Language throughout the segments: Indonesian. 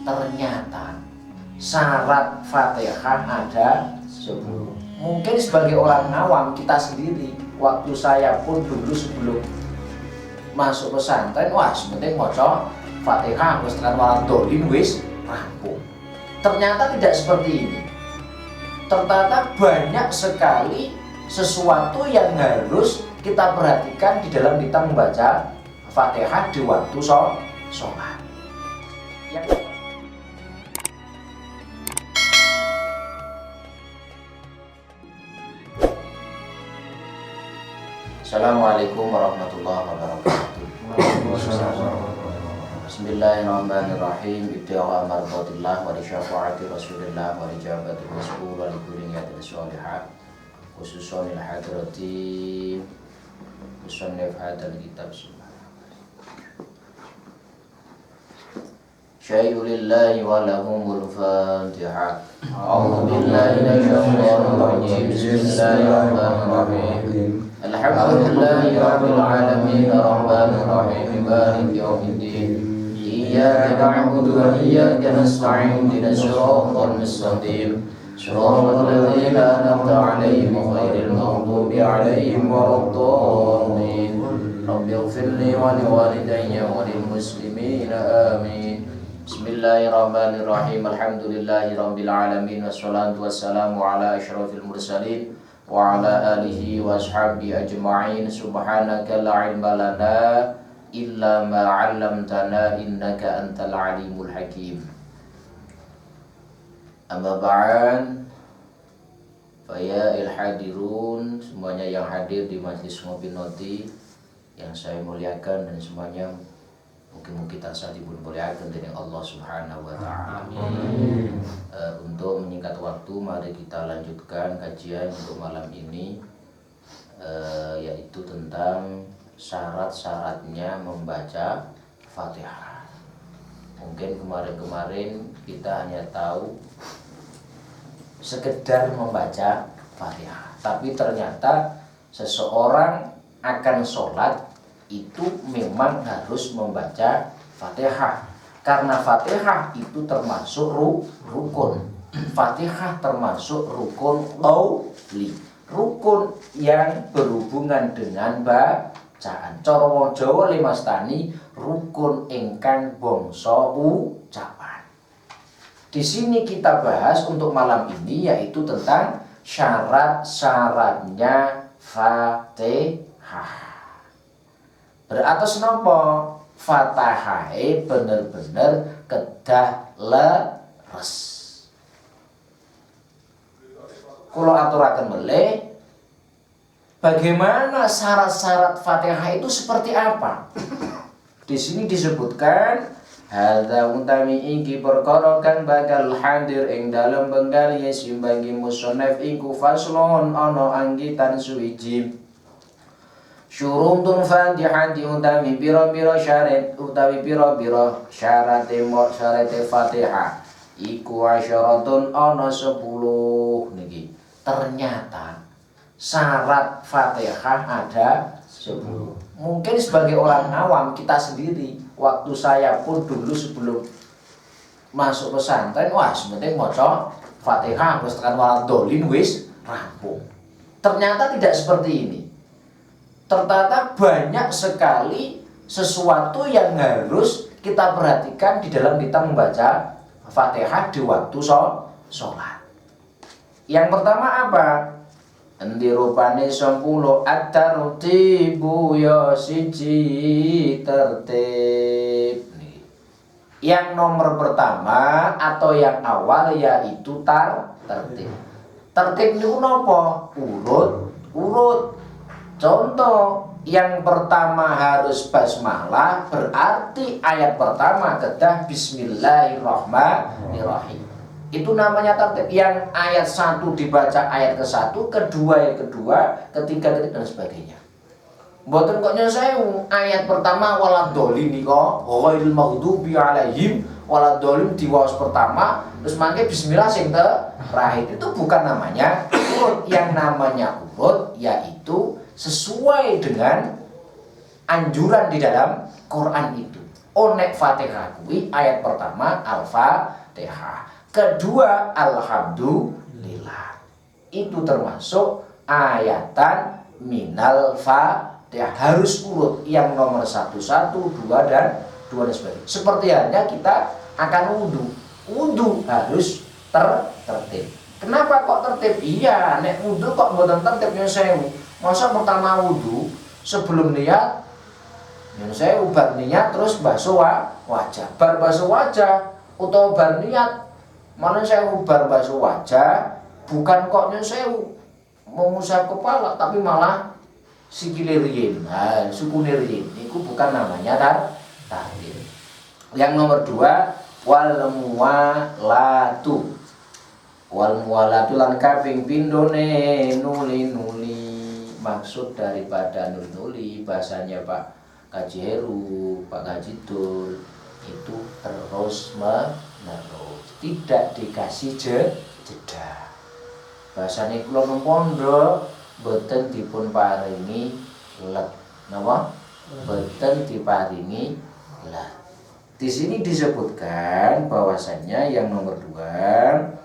Ternyata syarat Fatihah ada 10. Mungkin sebagai orang awam kita sendiri, waktu saya pun dulu sebelum masuk pesantren, wah sementing maca Fatihah wis tekan waladhdallin wis rampung. Ternyata tidak seperti ini. Ternyata banyak sekali sesuatu yang harus kita perhatikan di dalam kita membaca Fatihah di waktu sholat. Assalamualaikum warahmatullahi wabarakatuh. Bismillahirrahmanirrahim. Ibtida'a mardatillah wa syafaati Rasulillah wa ijabati rasul wa likulli niyatin shalihah. Khususan il hadrati musannif hadzal kitab. Syai'u lillahi wa lahumul Fatihah. A'udzu billahi minasyaitonir rajim. Bismillahirrahmanirrahim. Alhamdulillahi rabbil alamin arrahmanir rahim maliki yaumiddin. Iyyaka na'budu wa iyyaka nasta'in ihdinas siratal mustaqim. Shiratal ladzina an'amta 'alaihim ghairil maghdubi 'alaihim waladdallin. Rabbighfirli wa liwalidayya wa lil muslimina amin. Bismillahirrahmanirrahim. Alhamdulillahi rabbil alamin wassalatu wassalamu ala asyrafil mursalin wa ala alihi wa ashabihi ajma'in. Subhanaka la ilma lana illa ma 'allamtana innaka antal alimul hakim. Amma ba'd. Faya il hadirun, semuanya yang hadir di majlis ngopi noti yang saya muliakan dan semuanya mungkin kita saat dimuliakan dari Allah Subhanahu wa taala. Untuk menyingkat waktu, mari kita lanjutkan kajian untuk malam ini, yaitu tentang syarat-syaratnya membaca Fatihah. Mungkin kemarin-kemarin kita hanya tahu sekedar membaca Fatihah, tapi ternyata seseorang akan sholat itu memang harus membaca Fatihah, karena Fatihah itu termasuk rukun. Fatihah termasuk rukun qauli, rukun yang berhubungan dengan bacaan. Cara wong Jawa limastani rukun ingkang bangsa ucapan. Di sini kita bahas untuk malam ini yaitu tentang syarat-syaratnya Fatihah. Beratus nopo Fatihah bener-bener kedah leres. Kalau aturaken meleh, bagaimana syarat-syarat Fatihah itu seperti apa? Di sini disebutkan hadza utami iki perkara kang bakal hadir ing dalem benggal simbangi musannaf iku faslon ana anggitan suwiji. Syurutun Fatihati utawi pira-pira syarat utawi pira-pira syarat Fatihah iku asyaratun ana 10 niki. Ternyata syarat Fatihah ada 10. Mungkin sebagai orang awam kita sendiri, waktu saya pun dulu sebelum masuk pesantren, wah sementing maca Fatihah wis tekan waladhdallin wis rampung. Ternyata tidak seperti ini. Ternyata banyak sekali sesuatu yang harus kita perhatikan di dalam kita membaca Fatihah di waktu sholat. Yang pertama apa? Endi rupane 10 at-tartibu ya siji tertib. Yang nomor pertama atau yang awal yaitu tertib. Tertib niku napa? Urut. Contoh, yang pertama harus basmalah, berarti ayat pertama kedah Bismillahirrahmanirrahim. Itu namanya tertib. Yang ayat 1 dibaca ayat ke-1, kedua yang kedua, ketiga dan sebagainya. Mboten kok nyesewu, ayat pertama waladhdallin nika, ghairil maghdubi 'alaihim waladhdallin diwaos pertama, terus mangke bismillah sing terakhir. Itu bukan namanya urut. Yang namanya urut yaitu sesuai dengan anjuran di dalam Quran itu. Onek Fatihah kuwi ayat pertama Al-Fatihah, kedua Alhamdulillah. Itu termasuk ayatan minal Fatihah. Harus urut yang nomor 1, 1, 2 dan sebagainya. Seperti halnya kita akan wudu harus tertib. Kenapa kok tertib? Iya, nek wudu kok mboten tertib nyun sewu. Masa pertama wudu sebelum niat nyun sewu, bar niat terus basuh wajah. Bar basuh wajah utawa bar niat malah sewu bar basuh wajah, bukan kok nyun sewu mengusap kepala tapi malah sikile riyin. Nah, sukune riyin niku bukan namanya tahdir. Yang nomor 2 wal muwalatu. Wal muwalatu lan kaping pindhone nuli-nuli. Maksud daripada nuli-nuli bahasanya Pak Kaji Heru, Pak Kaji Dul itu terus menerus, tidak dikasih jeda. Bahasane kula nang pondok boten dipun paringi let. Napa? Boten diparingi let. Di sini disebutkan bahwasannya yang nomor 2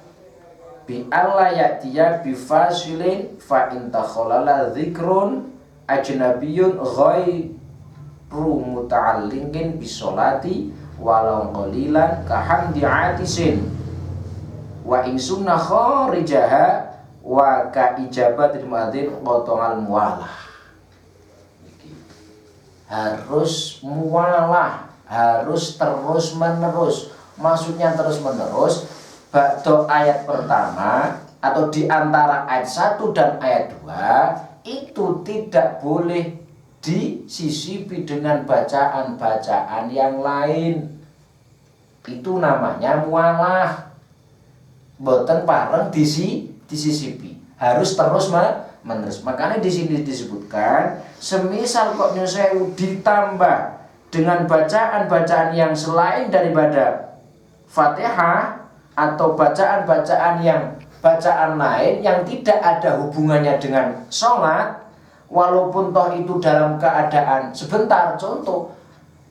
bi alla ya'tiya bi fasilin fa in takhalala dzikrun ajnabiyyun ghairu muta'alliqin bis sholati walau qalilan ka hamdi atisin wa in sunnah kharijaha wa ka ijabatil muadzin qata'al muwalah. Harus muwalah, harus terus menerus. Maksudnya terus menerus ba'da ayat pertama atau di antara ayat 1 dan ayat 2 itu tidak boleh disisipi dengan bacaan-bacaan yang lain. Itu namanya mualah. Boten pareng disisipi. Harus terus menerus. Makanya di sini disebutkan semisal kok nyun sewu ditambah dengan bacaan-bacaan yang selain daripada Fatihah atau bacaan-bacaan lain yang tidak ada hubungannya dengan sholat, walaupun toh itu dalam keadaan sebentar. Contoh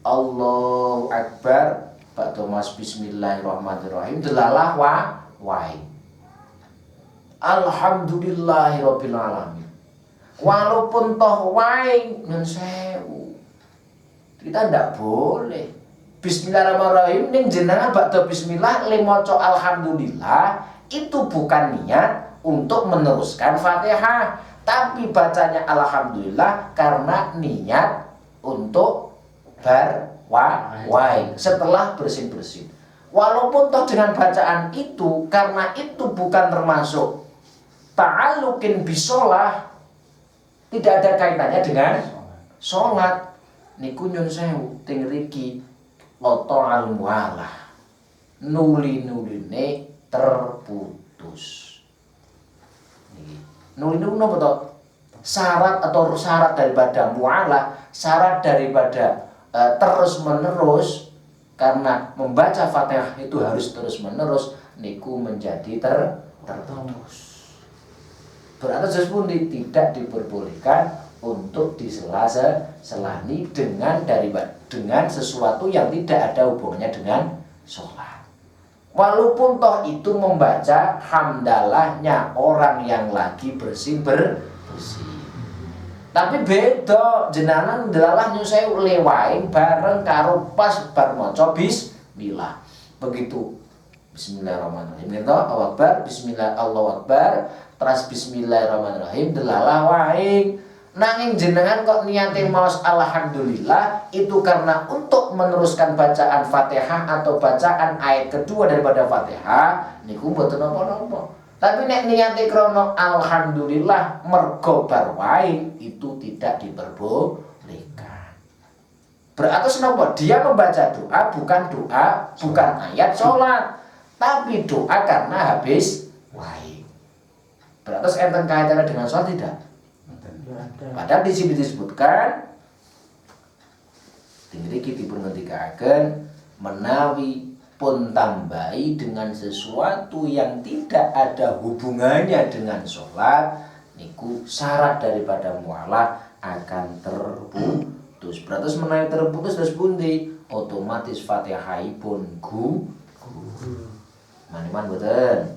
Allahu Akbar Pak Thomas Bismillahirrahmanirrahim delalah wae Alhamdulillahirabbil alamin. Walaupun toh wae nyun sewu, kita ndak boleh Bismillahirrahmanirrahim ning jenengan bakda bismillah le maca alhamdulillah itu bukan niat untuk meneruskan Fatihah, tapi bacanya alhamdulillah karena niat untuk berwai setelah bersin-bersin. Walaupun toh dengan bacaan itu karena itu bukan termasuk ta'alluqin bisolah, tidak ada kaitannya dengan sholat. Niku nyun sewu teng mriki qata'al muwalah, nuli-nuline terputus. Nuli-nuli napa to? Syarat atau syarat daripada muwalah, syarat daripada terus menerus, karena membaca Fatihah itu harus terus menerus, niku menjadi terputus. Berarti sesuatu tidak diperbolehkan untuk diselani dengan sesuatu yang tidak ada hubungannya dengan sholat. Walaupun toh itu membaca hamdalahnya orang yang lagi bersih. Tapi beda jenengan delalah nyun sewu lewain bareng karo pas bar maca bismillah. Begitu Bismillahirrahmanirrahim. Allahu Akbar, bismillah, Allahu Akbar, terus bismillahirrahmanirrahim delalah wae. Nanging jenengan kok niate maos alhamdulillah itu karena untuk meneruskan bacaan Fatihah atau bacaan ayat kedua daripada Fatihah, niku mboten napa-napa. Tapi nek niate krana alhamdulillah mergo bar wae itu tidak diperbolehkan. Berarti napa? Dia membaca doa bukan ayat sholat, tapi doa karena habis wae. Berarti enten kaitannya dengan sholat tidak? Padahal di sini disebutkan tinggi kita pun ngendikaken menawi pun tambahi dengan sesuatu yang tidak ada hubungannya dengan sholat, niku syarat daripada mualah akan terputus. Berarti menawi terputus terus pundi? otomatis Fatihahipun maniman boten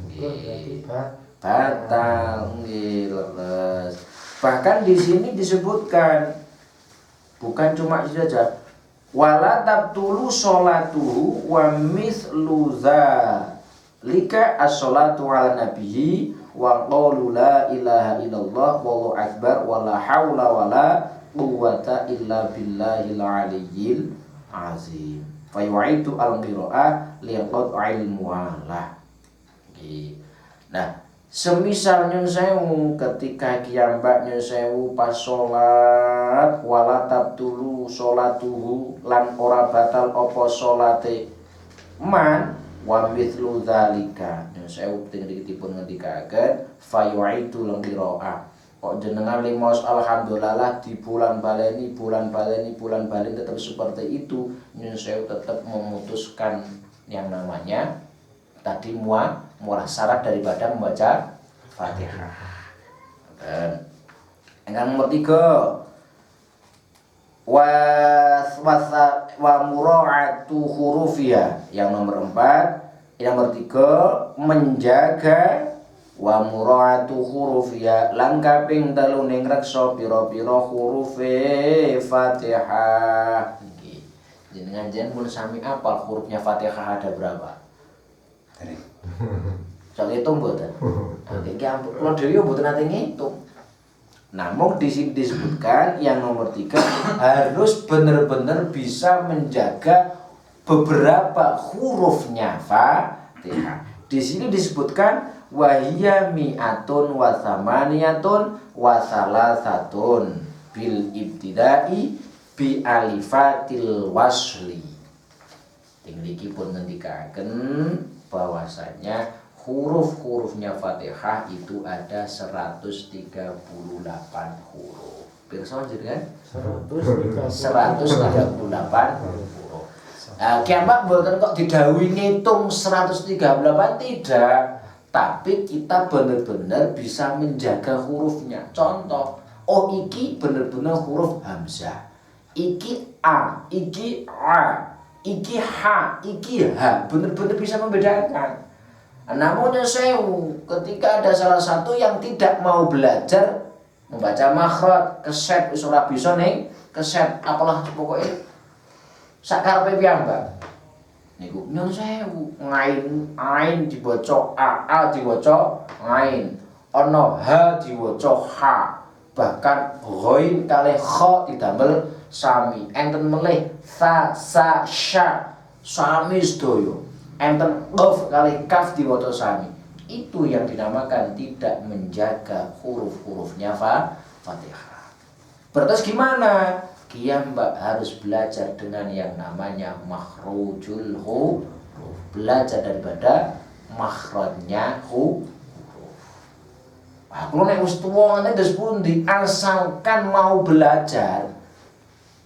nggih batal nggih leres. Bahkan di sini disebutkan bukan cuma itu saja, wala tabtulu sholatuhu wa mithlu dzalika as-sholatu ala nabiyyi wa qaulu la ilaha illallah wallahu akbar wala haula wala quwwata illa billahil aliyyil azim. Fa yu'itu al-qira'ah liqat'il muwalah. Nah, semisal nyun sewu ketika kiambak nyun sewu pas sholat wala tabtulu sholatuhu lan ora batal apa sholate man wa mithlu dzalika nyun sewu tinggi-tinggi ngendikaken fa yu'itu al-qira'ah. Kok jenengan limos alhamdulillah di bulan baleni tetap seperti itu. Nyun sewu tetap memutuskan yang namanya tadi murah syarat daripada membaca Fatihah. Dan yang nomor 3 wa mura'atu hurufiha. Yang nomor 4, yang nomor 3 menjaga wa mura'atu hurufiha lan kaping 3 ning reksa pira-pira hurufe Fatihah. Nggih. Jenengan pun sami apal hurufnya Fatihah ada berapa? Soal hitung mboten. Nggih ampun, kula dhewe mboten nate ngitung. Namun di sini disebutkan yang nomor 3 harus benar-benar bisa menjaga beberapa hurufnya Fatihah. Di sini disebutkan wahiya mi'atun wa tsamaniyatun wa salasatun bil ibtida'i bi alifatil wasli. Tinggi pun ngendikaken bahwasanya huruf-hurufnya Fatihah itu ada 138 huruf. Pirsa jenengan? 138 huruf. Kiamat mboten kok didhawuhi ngitung 138 tidak, tapi kita benar-benar bisa menjaga hurufnya. Contoh, oh iki benar-benar huruf hamzah. Iki a, iki a, iki ha, iki ha, benar-benar bisa membedakan. Namun sewu ketika ada salah satu yang tidak mau belajar membaca makhraj, keset wis ora bisa ning keset apalah pokoknya sakarepe piyambak. Niku nyun sewu ain dibaca a dibaca ain, ana ha diwaca ha, bahkan ghain kalih kha didamel sami, enten melih sa sya sami sedaya, enten qaf kalih kaf diwaca sami. Itu yang dinamakan tidak menjaga huruf-hurufnya Fatihah. Berarti gimana? Kiambak harus belajar dengan yang namanya makhrujul huruf, belajar daripada makhrajnya huruf. Wah, kalau nek wis tuwa ngene wis pundi, asalkan mau belajar,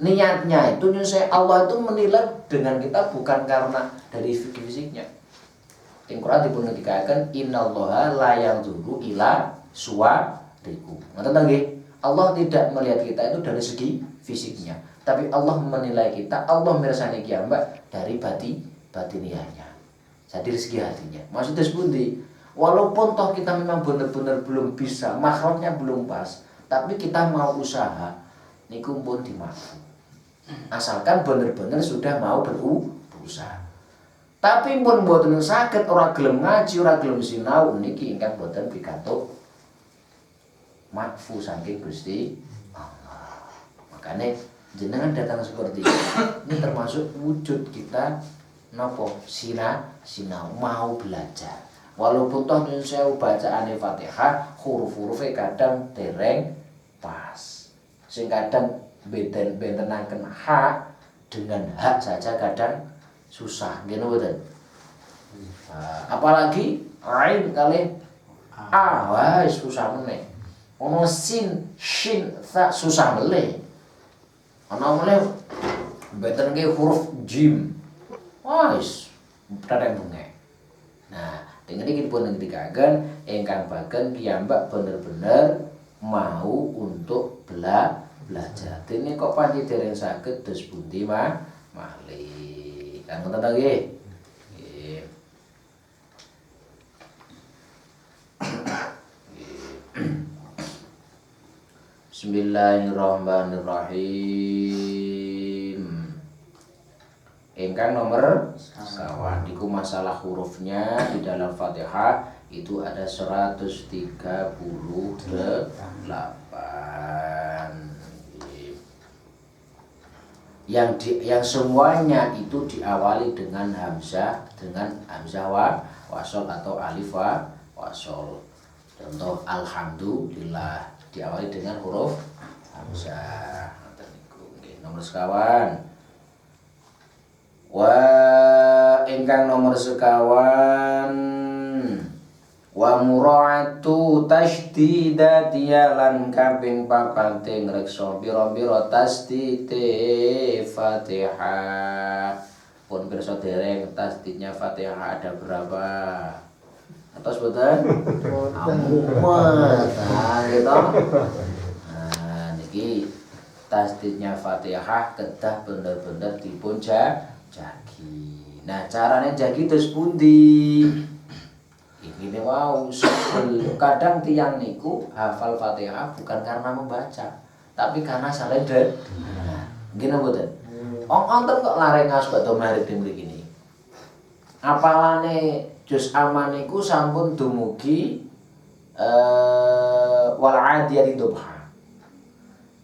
niatnya itu Allah itu menilai dengan kita bukan karena dari fisiknya. Ing Quran dipun ngendikaken innallaha la yanzuru ila suwarikum. Ngoten nggih? Allah tidak melihat kita itu dari segi fisiknya, tapi Allah menilai kita, Allah mirsani kiambak dari batiniahnya. Jadi segi hatinya. Maksudnya sepundi? Walaupun toh kita memang benar-benar belum bisa, makhrajnya belum pas, tapi kita mau usaha, niku pun dimaafkan. Asalkan benar-benar sudah mau berusaha. Tapi pun mboten saged ora gelem ngaji, ora gelem sinau niki ingkang boten pikantuk makfu saking Gusti Allah. Makanya jenengan datang seperti ini termasuk wujud kita nopo sinau mau belajar. Walaupun toh nyun sewu bacaane Fatihah huruf-hurufe kadang dereng pas. Sing kadang bentenaken ha dengan hak saja kadang susah, gitu betul. Apalagi ain kali a, wah susah meneh. Ono sin, shin, tha susah meneh. Ono meneh bentenke huruf jim, wah dadeng bengek. Nah, dengan iki pun ngendikaken ingkang bagen piyambak bener-bener mau untuk belajar. Dene kok panci dereng saged dos pundi Malik. Kan ngoten ta nggih? Nggih. Bismillahirrahmanirrahim. Ingkang nomor sekawan niku masalah hurufnya di dalam Fatihah itu ada 138. Yang semuanya itu diawali dengan hamzah wasol atau alif wasol. Contoh alhamdulillah diawali dengan huruf hamzah. Nomor sekawan. Wa ingkang nomor sekawan wa mura'atu tasydidati lan kaping papat ngreksa pira-pira tasdite Fatihah. Pun pirsa dereng tasdidnya Fatihah ada berapa? Atas boten? Amuat. Nah, gitu. Nah, niki tasdidnya Fatihah kedah bener-bener dipun jagi. Nah, caranya jagi terus pundi? Ini wow, kadang tiang niku hafal Fatihah bukan karena membaca, tapi karena saling dengar. Gini boten. Onten kok lare ngas kok to mari mriki. Apalane juz amma niku sampun dumugi wal adiyati dhabha.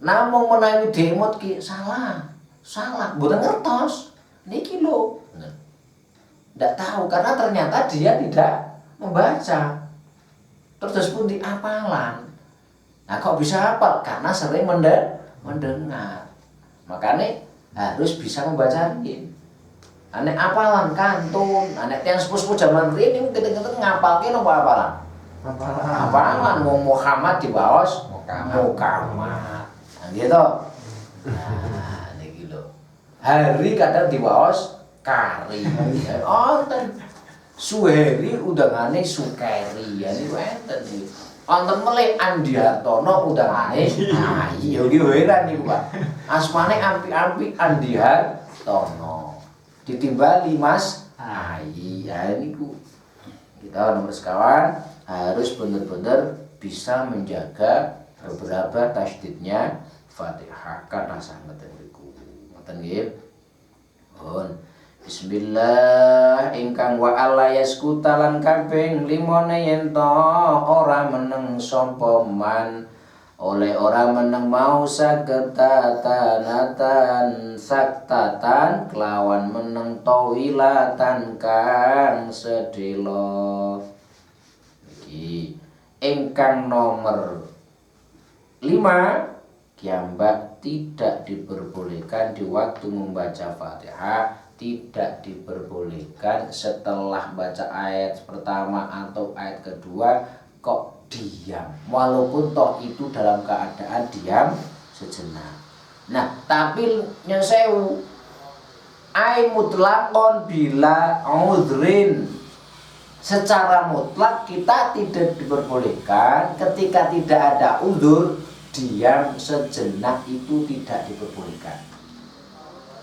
Namung menawi demot ki salah, mboten ngertos. Niki lho. Ndak tahu karena ternyata dia tidak membaca. Terus pun diapalan. Nah, kok bisa hafal? Karena sering mendengar. Makanya harus bisa membacain. Anek apalan kantun, anek yang sepuh-sepuh zaman ini kita ngapalke napa apalan? Apalan wong Muhammad di bawah Muhammad. Nah, gitu. Nah, niki lho. Hari kadang di bawah kari. Oh, Suheri udangane Sukeri, ya niku enten iki. Wonten melih Andi Hartono udangane Ayi. Ya iki heran niku, Pak. Asmane ampi-ampi Andi Hartono. Ditimbali Mas Ayi. Ya niku. Kita nomor sekawan harus benar-benar bisa menjaga beberapa tasydidnya Fatihah karena sangat niku. Ngoten nggih. Bismillah ingkang wa alla yaskuta lan kaping 5 yen to ora meneng sapa man oleh ora meneng mau saktatan kelawan meneng tawilatan kang sedelo. Iki ingkang nomor 5 kiambak tidak diperbolehkan di waktu membaca Fatihah, tidak diperbolehkan setelah baca ayat pertama atau ayat kedua kok diam, walaupun toh itu dalam keadaan diam sejenak. Nah, tapi nyesewu ai mutlaqon bila udhrin, secara mutlak kita tidak diperbolehkan ketika tidak ada udzur, diam sejenak itu tidak diperbolehkan.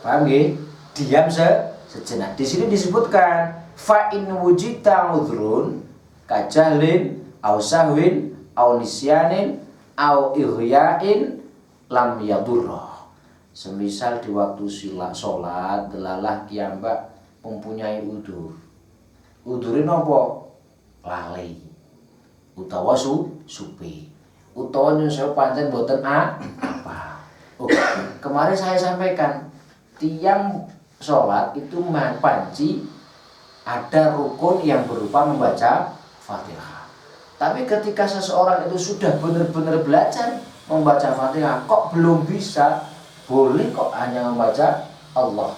Paham nggih? Diam sejenak. Di sini disebutkan fa in wujita udhrun kajahlin au sahwin au nisyanin au ihya'in lam yadurrah. Semisal di waktu salat delalah kiambak mempunyai udzur. Udzure napa? Lali utawa supi utawa nyusul pancen boten apa. Oh, kemarin saya sampaikan tiang sholat itu panci ada rukun yang berupa membaca Fatihah. Tapi ketika seseorang itu sudah benar-benar belajar membaca Fatihah, kok belum bisa? Boleh kok hanya membaca Allah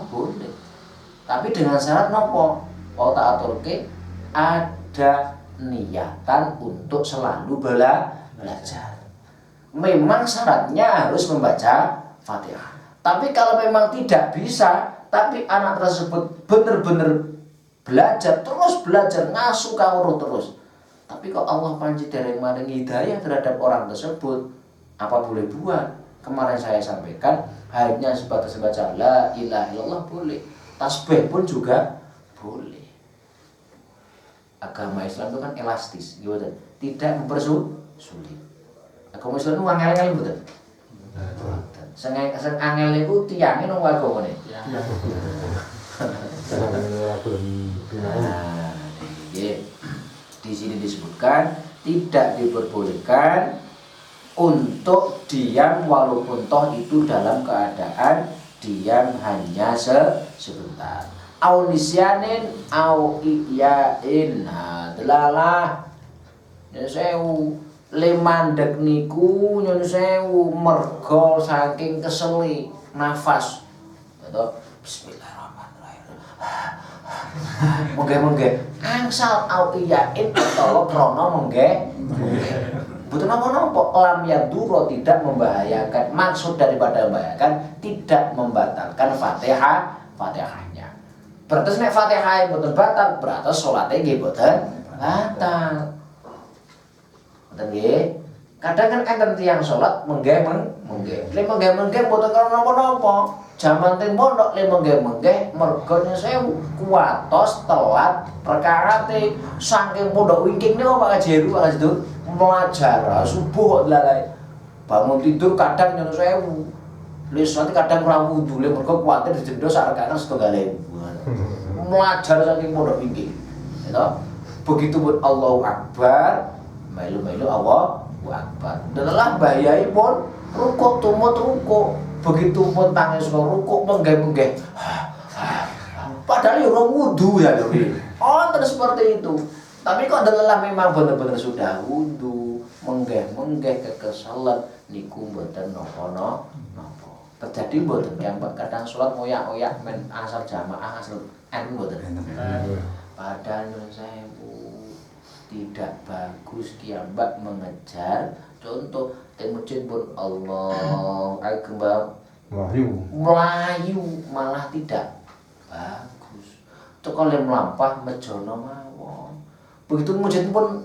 boleh. Tapi dengan syarat nopo? Wa ta'aturke ada niatan untuk selalu belajar. Memang syaratnya harus membaca Fatihah. Tapi kalau memang tidak bisa, tapi anak tersebut benar-benar belajar, terus belajar, ngasuh kawruh terus. Tapi kok Allah panci dereng maring hidayah terhadap orang tersebut, apa boleh buat? kemarin saya sampaikan, hanya sebatas baca la ilaha illallah boleh, tasbih pun juga boleh. Agama Islam itu kan elastis, gitu, tidak mempersulit. Agama Islam itu angel-angel betul. Sing angel itu tiangnya nang agama ne. Di sini disebutkan tidak diperbolehkan untuk diam walaupun toh itu dalam keadaan diam hanya sebentar. Au nisyanin au iyain. Nah, delalah sewu le mandek niku nyun sewu mergo saking keseli nafas. Bismillahirrahmanirrahim. Mengge-mengge angsal au iyain utawa krana mengge. Betul apa-apa, lam yaduro tidak membahayakan. Maksud daripada membahayakan tidak membatalkan Fatihahnya. Berarti nek Fatihah mboten batal, berarti salate nggih mboten batal. Ngoten nggih. Kadang kan enten tiyang salat mengge. Le mengge mboten karo napa-napa. Jaman ten pondok le mengge mergo sewu kuatos telat perkarate saking pondok wingking niku Pak Kajeru Pak Kajeru belajar subuh kok lalai. Bangun tidur kadang nyono sewu. Lisane kadang ora wudu le mergo kuwatir dijendho sarekane setunggal 1000. Belajar saking pondok wingking. Ya. Begitu pun Allahu Akbar, melu-melu Allahu Akbar. Delalah bahayai pun rukuk tumut rukuk. Begitu pun tangi suka rukuk mengge. Padahal ya orang wudu ya lho. Oh, terus seperti itu. Tapi kok adalah memang benar-benar sudah wudu, mengge kekesalan niku mboten napa-napa. Terjadi mboten yang kadang salat ngoyak-ngoyak men asal jamaah asal mboten. Padahal nyuwun sewu tidak bagus kiambak mengejar. Contoh teng masjid pun Allah Akbar melayu malah tidak bagus. Teko le mlampah mejono mawon. Begitu masjid pun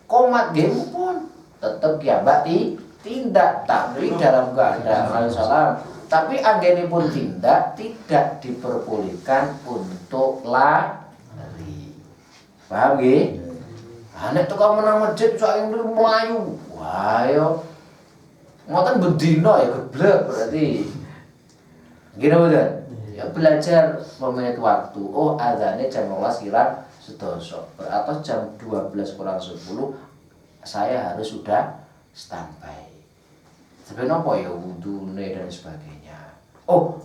komat nggih pun tetep kiambak tindak tapi dalam keadaan salam. Tapi anggenipun tindak tidak diperbolehkan untuk lari. Paham nggih? Nek teko menang masjid saking melayu. Wah yo. Ngoten bendina ya geblek berarti. Gini betul. Ya belajar memenit waktu. Oh, azane jam 12 kira sedoso. Atau jam 12 kurang 10 saya harus sudah standby. Sebenarnya apa ya wudune dan sebagainya. Oh,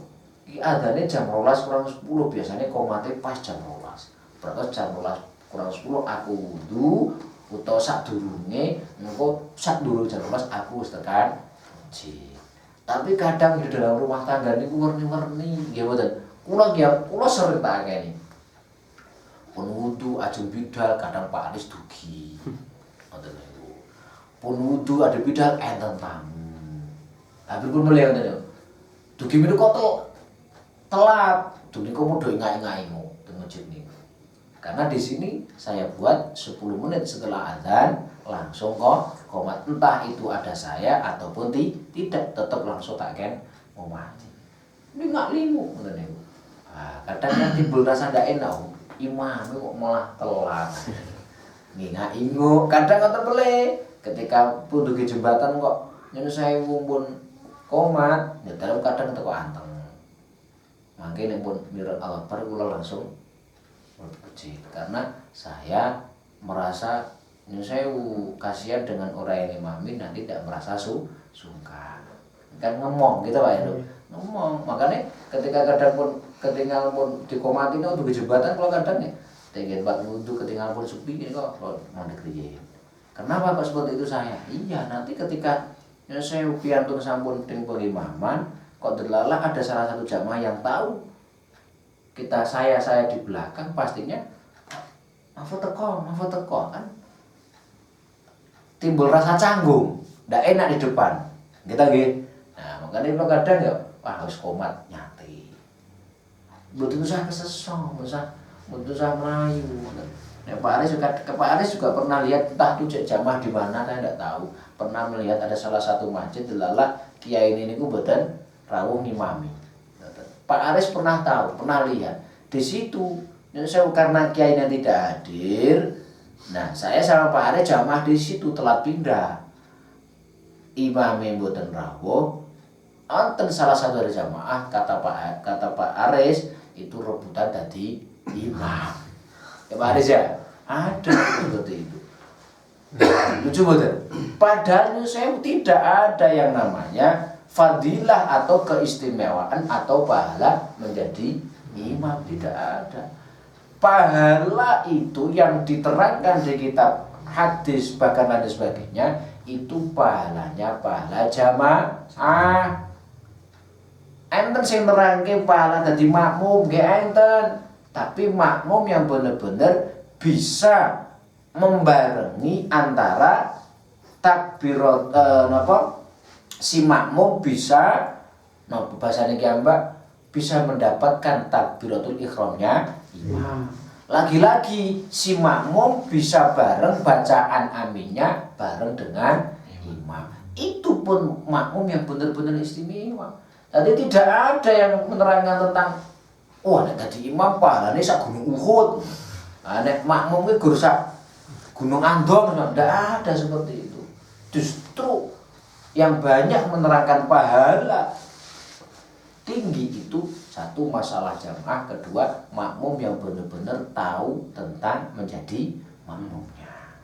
azane jam 12 kurang 10 biasanya komate pas jam 12. Berarti jam 12 kurang 10 aku wudu utawa sadurunge engko sadurung jam 12 aku wis tekan masjid. Tapi kadang di dalam rumah tangga niku werni-werni nggih mboten. Kula sering tak akeni. Pun wudu ajeng bidal kadang Pak Aris dugi. Ngoten niku. Pun wudu ada bidal enten tamu. Tapi pun mulai ngoten. Dugi niku kok telat. Dugi kok modho ngai-ngaimu teng masjid niku. Karena di sini saya buat 10 menit setelah azan langsung komat, entah itu ada saya ataupun tidak, tetap langsung tak ken mau mati. Ini nggak limu, kadang yang timbul rasa ndak enak, imam kok malah telat. Nggak ingu, kadang kata beli, ketika pun di jembatan kok nyuruh saya pun komat, ya dalam kadang teko anteng. Makanya pun mirip Al-Akbar kula langsung berpuji karena saya merasa sewu kasihan dengan orang yang imami nanti tidak merasa sungkan kan ngomong gitu Pak itu ngomong. Makanya ketika kadang pun ketinggalan pun dikomati untuk jembatan kalau kadang ya tinggal buat wudhu ketinggalan pun sepi ini kok mandek riyen. Kenapa kok seperti itu saya? Iya nanti ketika sewu piantun sampun ting pengimaman kok delalah ada salah satu jamaah yang tahu saya di belakang pastinya maaf teko kan timbul rasa canggung, ndak enak di depan kita gitu. Nah makanya kalau kadang ya harus komat nyati butuh usaha kesesong butuh usaha melayu. Nah, Pak Aris juga pernah lihat entah itu jamaah di mana saya tidak tahu, pernah melihat ada salah satu masjid delalah kiai ini niku mboten rawuh ngimami. Pak Aris pernah tahu, pernah lihat di situ. Saya karena kiainya tidak hadir, nah saya sama Pak Aris jamaah di situ telat pindah. Imame mboten rawuh, wonten salah satu dari jamaah kata Pak Aris itu rebutan dadi imam. Ya Pak Aris ya, ada seperti itu. Lucu betul. Padahal saya tidak ada yang namanya fadilah atau keistimewaan atau pahala menjadi imam, tidak ada. Pahala itu yang diterangkan di kitab hadis bahkan dan sebagainya itu pahalanya pahala jamaah. Enten sing nerangke pahala dadi makmum nggih enten, tapi makmum yang benar-benar bisa membarengi antara takbirat si makmum bisa bahasane ki Mbak bisa mendapatkan takbiratul ihramnya imam. Lagi-lagi si makmum bisa bareng bacaan aminnya bareng dengan imam. Itu pun makmum yang benar-benar istimewa. Jadi tidak ada yang menerangkan tentang nek dadi imam pahalane sak gunung Uhud. Nek makmum ki gur sak gunung Andong, tidak ada seperti itu. Justru yang banyak menerangkan pahala tinggi itu satu masalah jamaah, kedua makmum yang benar-benar tahu tentang menjadi makmumnya.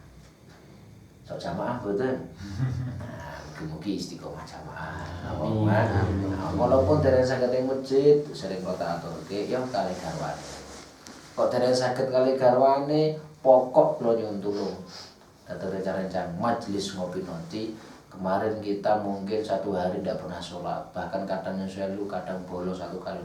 So jamaah betul. Mugi istiqomah jamaah. Walaupun dereng saged ing masjid sering kota aturke ya kalih garwane. Kok dereng saged kalih garwane pokok kula nyuwun tulung. Atau rencana majelis ngopi nanti kemarin kita mungkin satu hari tidak pernah sholat, bahkan kadang nyusul, kadang bolos satu kali.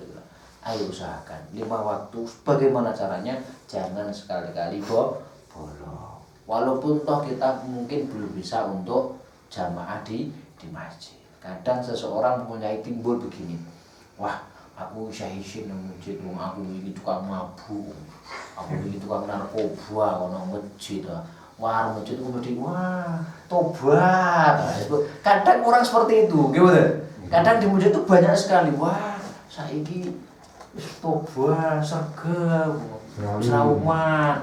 Ayo usahakan 5 waktu. Bagaimana caranya? Jangan sekali-kali bolong. Walaupun toh kita mungkin belum bisa untuk jamaah di masjid. Kadang seseorang mempunyai timbul begini, wah aku syahisin nang masjid, aku ini tukang mabuk, aku ini tukang narkoba kono masjid. Wah, masjid itu kemudian, wah, tobat. Kadang orang seperti itu, gimana? Kadang di masjid itu banyak sekali, wah, saiki tobat, sergap, serauman,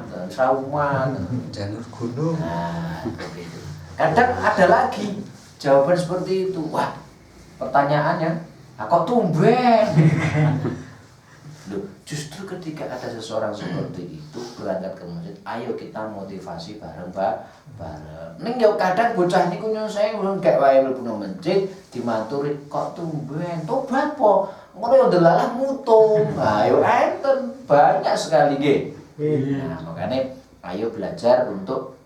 jalur gunung. Nah, begitu. Kadang ada lagi jawaban seperti itu, wah, pertanyaannya, kok tumben? Loh, justru ketika ada seseorang seperti itu berangkat ke masjid, ayo kita motivasi bareng-bareng. Ning yo kadang bocah niku nyusahe gak wae mlebu nang masjid dimaturi kok tumben tobat po. Ngono yo delalah mutung. Ayo enten banyak sekali nggih. Nah, makanya ayo belajar untuk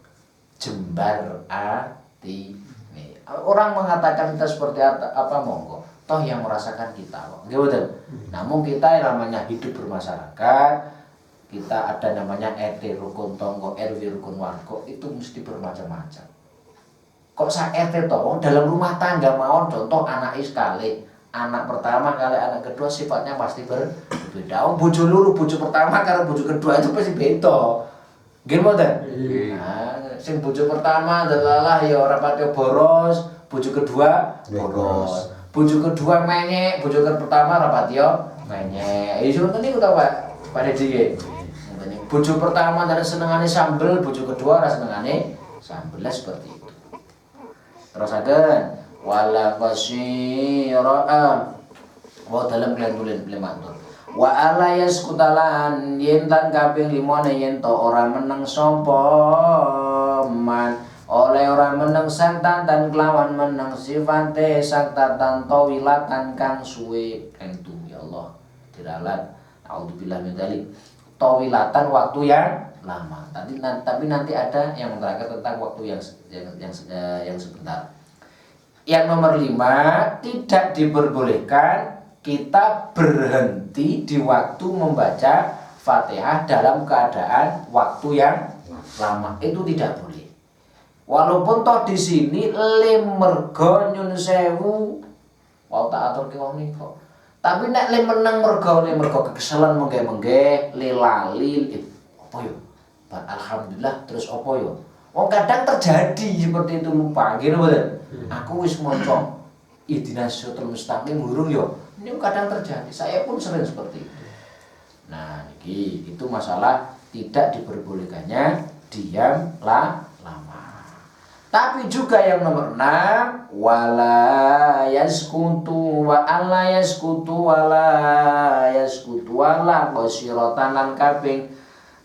jembar hati. Orang mengatakan kita seperti apa monggo. Toh yang merasakan kita kok. Nggih betul. Namun kita yang namanya hidup bermasyarakat, kita ada namanya RT rukun tonggo, RW rukun warga, itu mesti bermacam-macam. Kok sak RT toh dalam rumah tangga mawon contoh anak sekali, anak pertama kali anak kedua sifatnya pasti berbeda. Bojo loro, bojo pertama karo bojo kedua itu pasti beda. Nggih mboten? Nah, sing bojo pertama adalah ya ora pati boros, bojo kedua boros. Bojo kedua menyek, bojo pertama rapat yo menyek. Iso ngoten niku ta Pak Dedi nggih. Bojo pertama dari senengane sambel, bojo kedua ora senengane sambel seperti itu. Terus agen wala qasyira wa dalam tulen matur. Wa ala yaskutalan yen tan kaping 5 yen to ora meneng sapa man. Oleh orang meneng santan dan kelawan meneng sifate saktatan tawilatan kang suwe entu ya Allah diralat auzubillah min dzalik tawilatan waktu yang lama. Tapi nanti ada yang menerangkan tentang waktu yang sebentar. Yang nomor 5, tidak diperbolehkan kita berhenti di waktu membaca Fatihah dalam keadaan waktu yang lama. Itu tidak boleh. Walaupun toh di sini mergo nyun sewu, wau tak aturke wong niku. Tapi nek meneng mergo kekeselan mengge-mengge, lali, apa yo? Alhamdulillah terus apa yo? Wong kadang terjadi seperti itu lupa, gitu betul. Aku wis maca ihdinas siratal mustaqim hurung yo. Ini kadang terjadi. Saya pun sering seperti itu. Nah, itu masalah tidak diperbolehkannya diam lama. Tapi juga yang nomor 6, wala yaskutu wa alla yaskutu wala yaskutu wala qasiratan lan kaping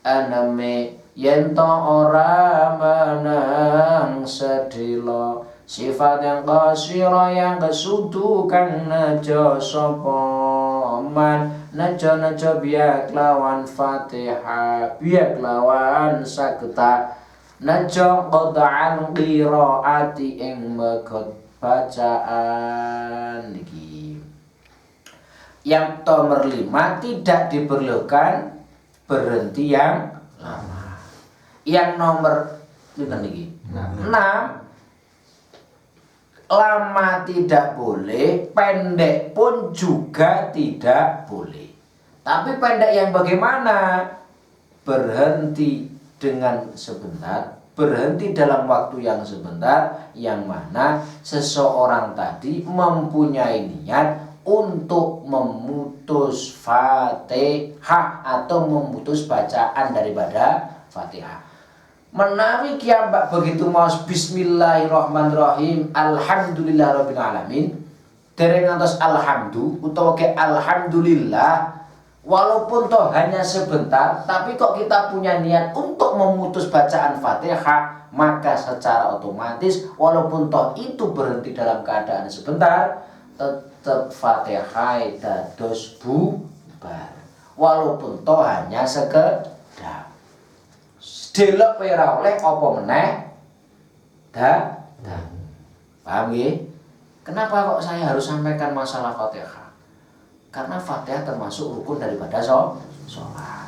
aname yen to ora menang sedilo sifat yang qasira yang kesudu kang naja sapa man naja biak lawan Fatihah biak lawan sageta naja qad'an qiraati ing megot bacaan niki. Yang nomor 5 tidak diperlukan berhenti yang lama. Yang nomor niki 6 lama tidak boleh, pendek pun juga tidak boleh. Tapi pendek yang bagaimana? Berhenti dengan sebentar, berhenti dalam waktu yang sebentar, yang mana seseorang tadi mempunyai niat untuk memutus Fatihah atau memutus bacaan daripada Fatihah. Menawi kiambak begitu maos bismillahirrahmanirrahim alhamdulillahirabbil alamin dereng ngantos alhamdu utawa ke alhamdulillah, walaupun toh hanya sebentar, tapi kok kita punya niat untuk memutus bacaan Fatihah, maka secara otomatis walaupun toh itu berhenti dalam keadaan sebentar, tetap Fatihah dados bubar, walaupun toh hanya sekedar. Delok kowe ora oleh apa meneh paham nggih? Kenapa kok saya harus sampaikan masalah Fatihah? Karena Fatihah termasuk rukun daripada sholat.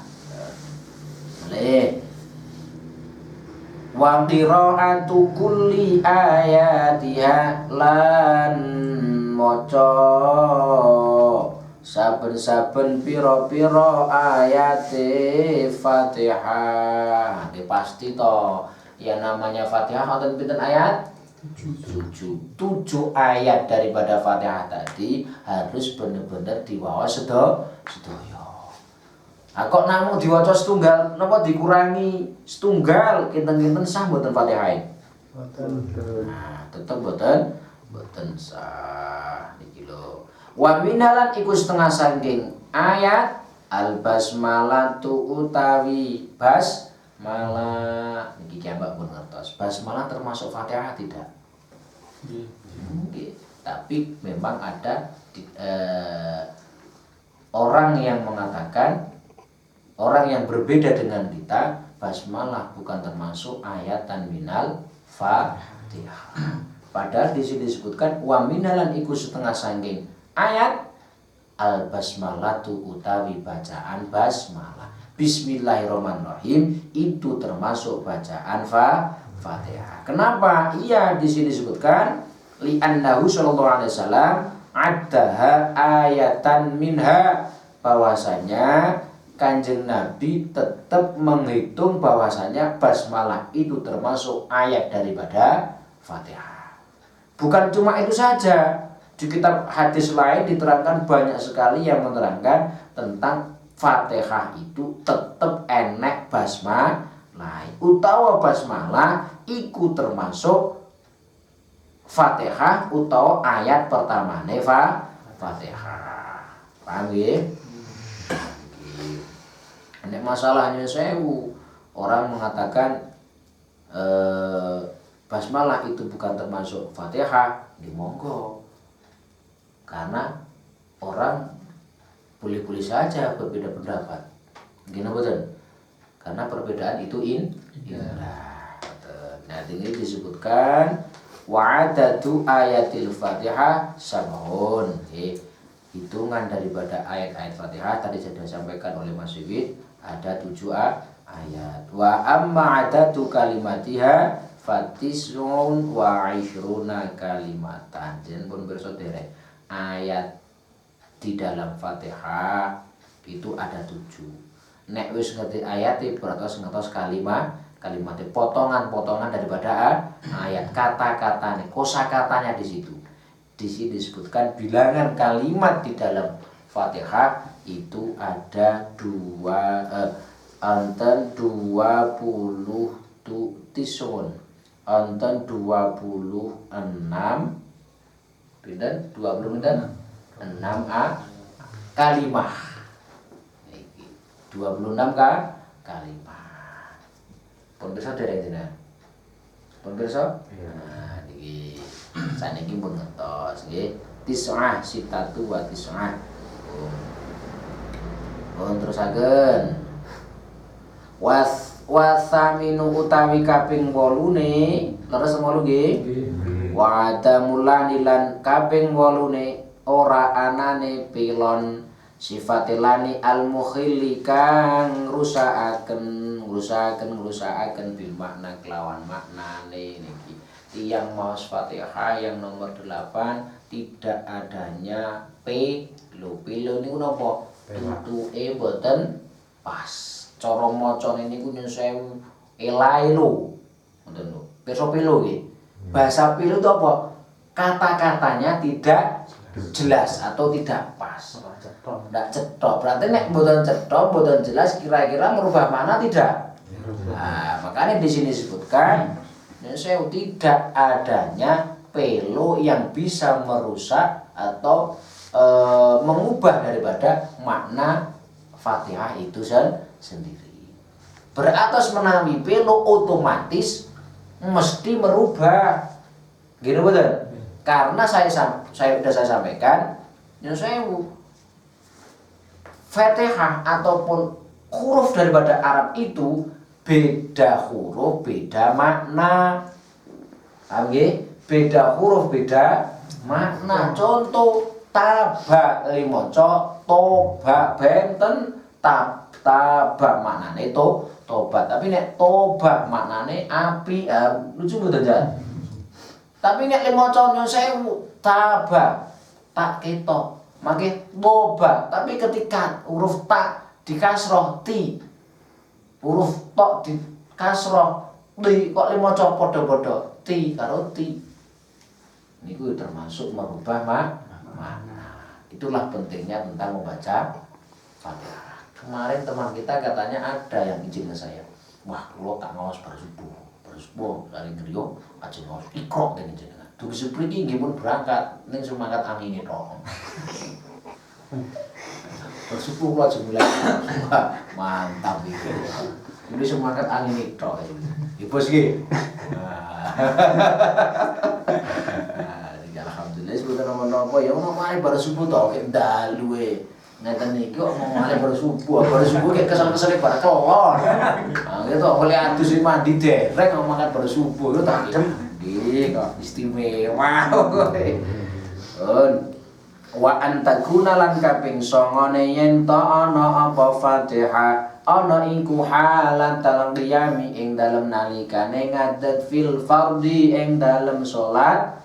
Boleh. Wa qira'atu kulli ayatiha lan maca saben-saben pira-pira ayate Fatihah. Pasti toh ya namanya Fatihah wonten pinten ayat? 7 ayat daripada Fatihah tadi harus benar-benar diwaos sedaya. Kok namung diwaca setunggal napa dikurangi setunggal kinten-kinten sah mboten Fatihah? Nah, tetep mboten sah niki lho. Wa minalan iku setengah saking ayat al basmalatu utawi basmalah niki kiambak pun ngertos. Basmalah termasuk Fatihah tidak? Tapi memang ada orang yang mengatakan, orang yang berbeda dengan kita, basmalah bukan termasuk ayatan minal Fatihah. Padahal di sini disebutkan wa minalan iku setengah saking ayat al basmalatu utawi bacaan basmalah. Bismillahirrahmanirrahim itu termasuk bacaan Fatihah. Kenapa? Iya di sini disebutkan li'annahu sallallahu alaihi wasallam addaha ayatan minha, bahwasanya Kanjeng Nabi tetap menghitung bahwasanya basmalah itu termasuk ayat daripada Fatihah. Bukan cuma itu saja. Di kitab hadis lain diterangkan banyak sekali yang menerangkan tentang Fatihah itu tetap enek basmalah, utawa basmalah iku termasuk Fatihah utawa ayat pertamane Fatihah. Paham nggih? Nek masalahnya sewu, orang mengatakan basmalah itu bukan termasuk Fatihah, di monggo. Karena orang boleh-boleh saja berbeda pendapat. Gini betul? Karena perbedaan itu indah. Nah, ini disebutkan wa'adatu ayatil Fatihah sab'un. Hitungan daripada ayat-ayat Fatihah tadi sudah disampaikan oleh Mas Wiwit, ada 7 ayat. Wa amma adatu kalimatiha fatis'un wa 'ishruna kalimatan. Jen pun bersaudara, ayat di dalam Fatihah itu ada 7. Nek wis ngerti ayat berarti ngertos kalimat potongan-potongan daripada ayat, kata-katanya, kosakatanya di situ. Di sini disebutkan bilangan kalimat di dalam Fatihah itu ada anten 20 tisun, anten 26 pinten 26 kalimah. 26 kalimah. Pun pirsa dereng jenengan. Pun pirsa? Nah, niki saniki pun ngertos nggih. Tis'ah sitatu wa tis'ah. Pun terusaken. Wasaminu utawi kaping 8ne, leres 8 nggih. Wa adamulani lan kaping 8ne ora anane pilon sifatilani al-mukhilli kang ngrusakaken bil makna kelawan maknane niki. Tiyang maos Fatihah yang nomor 8 tidak adanya pilo niku napa? Tutuke boten pas. Cara macane niku nyun sewu elae lho. Ngoten lho. Pirsa pilo nggih. Bahasa pilo itu apa? Kata-katanya tidak jelas atau tidak pas. Tidak cetok. Berarti nek mboten cetok, mboten jelas kira-kira merubah makna tidak? Nah, makanya di sini disebutkan tidak adanya pelo yang bisa merusak atau mengubah daripada makna Fatihah itu sendiri. Beratas menawi pelo otomatis mesti merubah. Gini betul? Karena saya sudah sampaikan, Fatihah ataupun huruf daripada Arab itu beda huruf, beda makna. Paham nggih? Beda huruf, beda makna. Contoh taba limaca toba benten taba maknane tobat. Tapi nek toba maknane api, lucu mboten jan. Tapi nek limaca nyun sewu taba tak ketok. Mangke toba, tapi ketika huruf tak dikasroh ti, huruf tok dikasroh ti, kok limaca padha-padha ti karo ti. Niku termasuk merubah makna. Itulah pentingnya tentang membaca Fatihah. Kemarin teman kita katanya ada yang izin ke saya. Wah, kalau tak ngawas bersubuh dari griya aja ngawas ikrok dengan jenengan. Tugas mriki nggih pun berangkat ning semangat angin tok. Bersubuh kula jumlah. Mantap iki. Ini semangat angin tok. Ya bos nggih. Alhamdulillah sebetulnya nomor-nomor ya ono mari bar subuh to kek dalu e. Ngeten iki kok mau mari bar subuh kayak kesel-kesel bar kelon. Ah gitu oleh adus mandi derek mau makan bar subuh yo tak dem nggih kok istimewa. Wa antakuna lan kaping 9 yen ta ana apa Fatihah ana iku halan talqiyami ing dalem nalikane ngadat fil fardhi ing dalem salat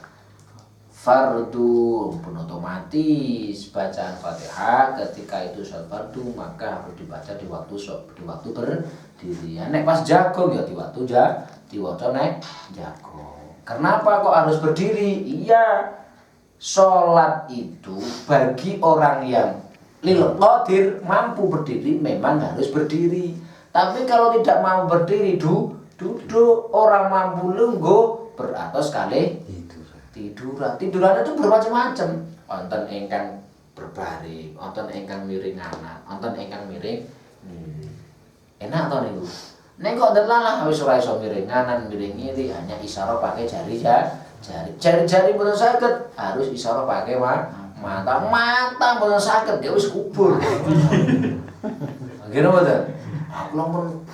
fardu pun otomatis bacaan Fatihah ketika itu salat fardu maka harus dibaca di waktu berdiri. Nek pas jagong ya di waktu diwaca nek jagong. Kenapa kok harus berdiri? Iya, salat itu bagi orang yang lil qadir mampu berdiri memang harus berdiri. Tapi kalau tidak mau berdiri duduk, orang mampu lungguh beratos kalih tiduran itu bermacam-macam. Wonten ingkang berbaring, wonten ingkang miring kanan, wonten ingkang miring. Enak to niku. Nek kok delalah wis ora iso miring kanan, miring kiri, hanya isyarat pakai jari mboten saged, harus isyarat pakai mata mboten saged, ya wis kubur. Nggih mboten? Aku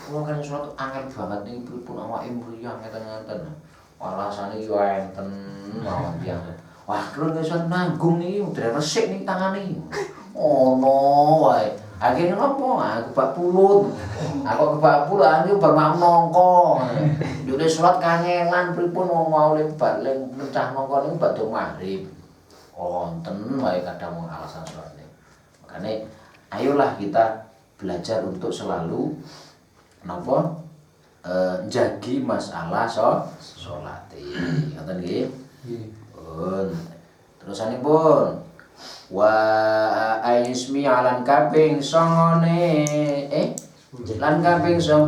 pun kan suatu angel banget niki pripun awake mriyang ngeten-ngeten. Alasane yo enten mawon tiyang. Wah, kula iso nanggung niki udah resik niki tangane. Ono wae. Akhirnya ngopo? Aku bak pulut. Aku kebak pulut aku bar nongko. Yo nek salat kangelan pripun wong mau balik mencah nongko niku badhe maghrib. Wonten wae kadang wong alasan salate. Makane ayolah kita belajar untuk selalu napa njagi masalah salat. Ngoten nggih? Nggih. Terusanipun wa aismi alan kaping sangone lan kaping 10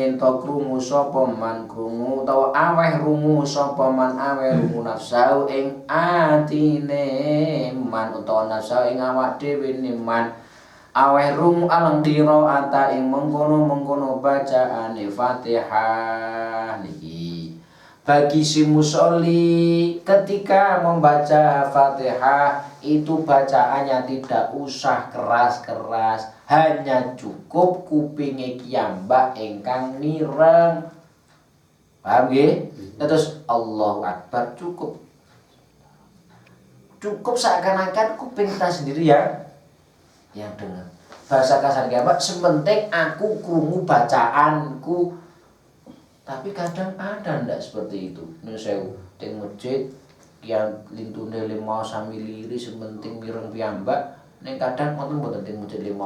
ento krungu sapa man krungu utawa aweh rungu sapa man aweh rungu nafsu ing atine man utawa nafsu ing awak dhewe man aweh rungu alang qiraata ing mengkono-mengkono bacaane Fatihah niki. Bagi si musolli ketika membaca Fatihah itu bacaannya tidak usah keras-keras, hanya cukup kupinge kiyambak ingkang mireng. Paham nggih? Terus Allahu Akbar cukup. Cukup seakan-akan kuping kita sendiri yang dengar. Bahasa kasar kiyambak sementing aku krungu bacaanku. Tapi kadang ada ndak seperti itu. Nun sewu teng masjid yang lintune 5 sami liri sementing mireng piyambak, ning kadang wonten mboten teng masjid 5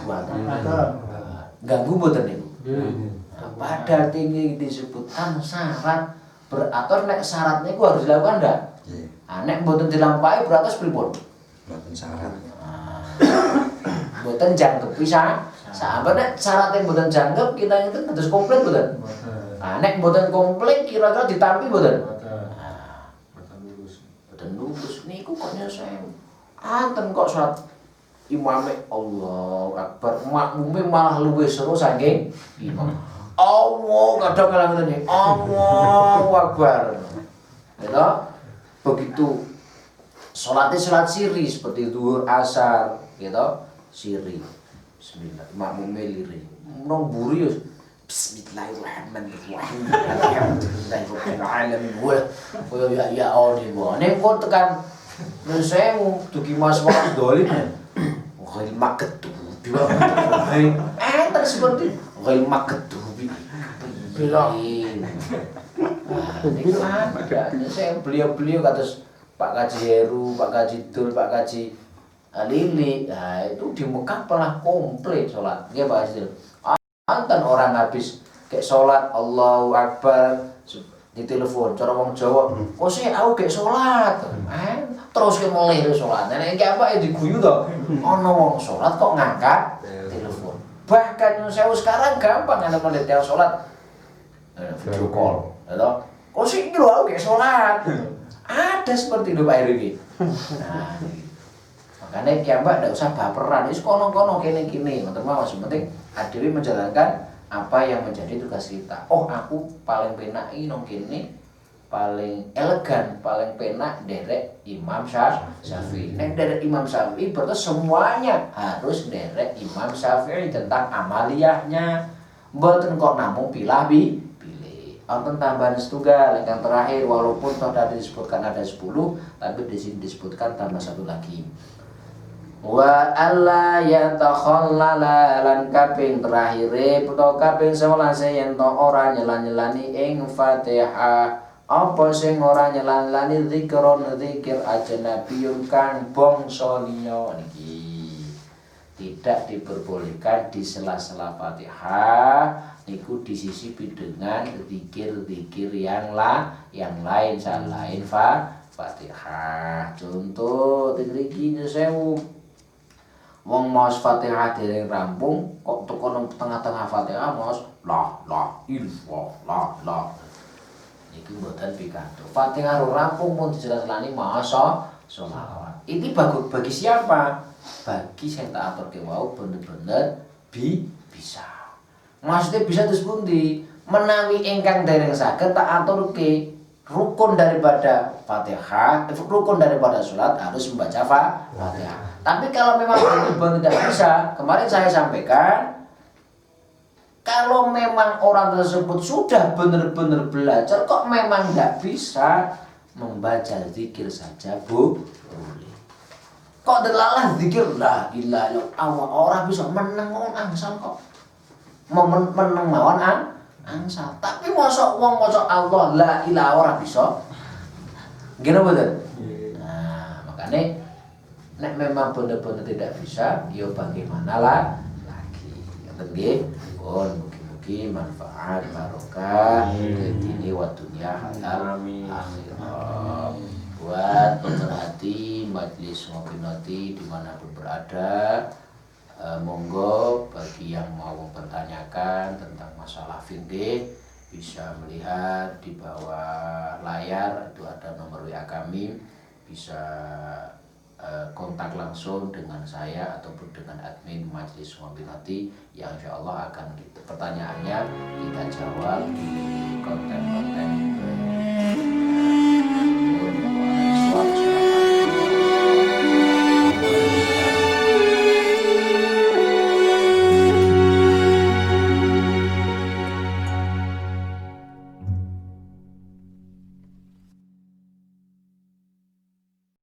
buatan. Ganggu mboten niku. Padahal tinggi disebutkan syarat beratur nek syarat niku harus dilakukan ndak? Nek mboten dilampahi beratus pripun? Mboten syarat. Mboten jangkep bisa. Sahabat nek syaratnya mboten jangkep kita itu terus komplit mboten? Nek mboten komplit kira-kira ditampi mboten? Mboten lurus. Niku kok nyesem. Anten kok salat imame Allahu Akbar, makmume malah luwih seru saking imam. Allah kadang ngalah ngene. Allahu Akbar. Gitu. Begitu salatnya salat siri seperti zuhur asar, gitu. Siri. Bismillah. Makmume liri. Nomburi yo Bismillahirrahmanirrahim. Alhamdulillahirabbil alamin. Koyo ya oni bo. Nek kon tekan nun sewu dugi mas-mas dolim. Ghail maktubi. Terus seperti ghail maktubi. Bilang. Niku ada. Saya beliau-beliau kados Pak Kaji Heru, Pak Kaji Dul, Pak Kaji Lili. Nah, itu di Mekah pernah komplit sholat. Nggih Pak Kaji Dul. Anten orang habis kayak sholat Allahu Akbar di telepon cara wong Jawa kok sih aku kayak sholat terus ke mulai sholat nek iki apa ya diguyu to ana wong sholat kok ngangkat telepon bahkan yang saya sekarang gampang ana mendetel sholat video call ya kok sih iki lho aku kayak sholat ada seperti itu Pak Eri nah makanya kiambak ndak usah baperan wis kono-kono kene-kene ngoten mawon penting adewe menjalankan apa yang menjadi tugas kita. Oh, aku paling penak iki nang kene paling elegan, paling penak derek Imam Syafi'i. Nek derek Imam Syafi'i berarti semuanya harus derek Imam Syafi'i tentang amaliyahnya. Mboten kok namung pilih. Wonten tambahan setunggal yang terakhir walaupun tadi disebutkan ada 10, tapi di sini disebutkan tambah satu lagi. Wa alla yatakhallala lan kaping terakhire utawa kaping 11 yen to ora nyelan-nyelani ing Fatihah apa sing ora nyelan-nyelani zikir ajnabiyun kang bangsa liya niki tidak diperbolehkan di sela-sela Fatihah niku disisipi dengan zikir-zikir yang lain selain Fatihah. Contoh mriki sewu wong maos Fatihah dereng rampung kok teko nang tengah-tengah Fatihah maos la illallah. Iki mboten pikantuk. Fatihah rampung pun dijelas-jelani maos sholawat. Ini bagus bagi siapa? Bagi sing tak aturke wau bener-bener bisa. Maksudnya bisa terus pundi? Menawi ingkang dereng saged tak aturke rukun daripada Fatihah, rukun daripada sholat harus membaca Fatihah. Tapi kalau memang benar-benar tidak bisa, kemarin saya sampaikan, kalau memang orang tersebut sudah benar-benar belajar, kok memang tidak bisa membaca zikir saja, boleh. Kok delalah zikir la ilaha illallah, orang bisa meneng angsal kok, meneng mawon angsal. Tapi mosok wong mosok Allah la ilaha ora bisa, gini betul. Nah makanya nek memang benar-benar tidak bisa, yo bagaimana lagi? Nggih, pun mugi-mugi manfaat barokah di dunia wa dunya halal akhirat. Buat pemerhati Majelis Ngopi Noti dimanapun berada, monggo bagi yang mau mempertanyakan tentang masalah fikih bisa melihat di bawah layar itu ada nomor WA kami, bisa kontak langsung dengan saya ataupun dengan admin Majelis Ngopi Noti yang insya Allah akan pertanyaannya kita jawab di konten-konten